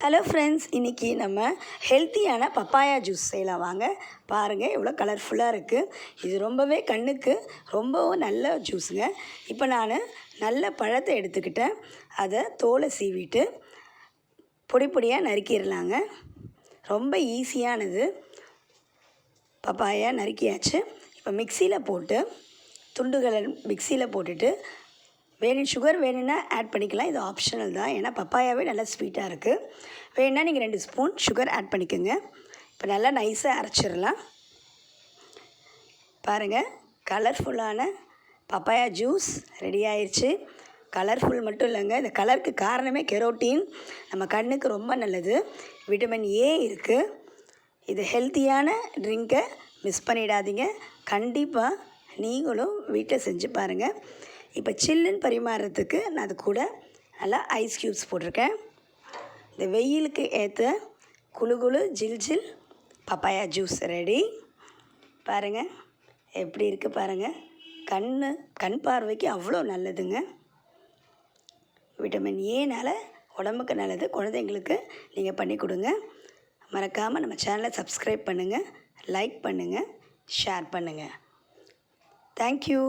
Hello friends, இன்றைக்கி நம்ம ஹெல்த்தியான பப்பாயா ஜூஸ் செய்யலாம் வாங்க. பாருங்கள் எவ்வளோ கலர்ஃபுல்லாக இருக்குது. இது ரொம்பவே கண்ணுக்கு ரொம்பவும் நல்ல ஜூஸுங்க. இப்போ நான் நல்ல பழத்தை எடுத்துக்கிட்டேன். அதை தோலை சீவிட்டு பொடி பொடியாக நறுக்கிடலாங்க. ரொம்ப ஈஸியானது. பப்பாயா நறுக்கியாச்சு. இப்போ மிக்சியில் போட்டு துண்டுகளை மிக்சியில் போட்டுட்டு சுகர் வேணும்னா ஆட் பண்ணிக்கலாம். இது ஆப்ஷனல் தான், ஏன்னா பப்பாயாவே நல்லா ஸ்வீட்டாக இருக்குது. வேணுன்னா நீங்கள் 2 ஸ்பூன் சுகர் ஆட் பண்ணிக்கோங்க. இப்போ நல்லா நைஸாக அரைச்சிடலாம். பாருங்கள், கலர்ஃபுல்லான பப்பாயா ஜூஸ் ரெடி ஆயிடுச்சு. கலர்ஃபுல் மட்டும் இல்லைங்க, இந்த கலருக்கு காரணமே கெரோட்டின். நம்ம கண்ணுக்கு ரொம்ப நல்லது. விட்டமின் ஏ இருக்குது. இது ஹெல்த்தியான ட்ரிங்கை மிஸ் பண்ணிடாதீங்க. கண்டிப்பாக நீங்களும் வீட்டில் செஞ்சு பாருங்கள். இப்போ சில்லுன்னு பரிமாறுறதுக்கு நான் அது கூட நல்லா ஐஸ் க்யூப்ஸ் போட்டிருக்கேன். இந்த வெயிலுக்கு ஏற்ற குளு ஜில் பப்பாயா ஜூஸ் ரெடி. பாருங்கள் எப்படி இருக்குது பாருங்கள். கண் பார்வைக்கு அவ்வளோ நல்லதுங்க. விட்டமின் ஏனால் உடம்புக்கு நல்லது. குழந்தைங்களுக்கு நீங்கள் பண்ணி கொடுங்க. மறக்காமல் நம்ம சேனலை சப்ஸ்கிரைப் பண்ணுங்கள், லைக் பண்ணுங்கள், ஷேர் பண்ணுங்கள். தேங்க்யூ.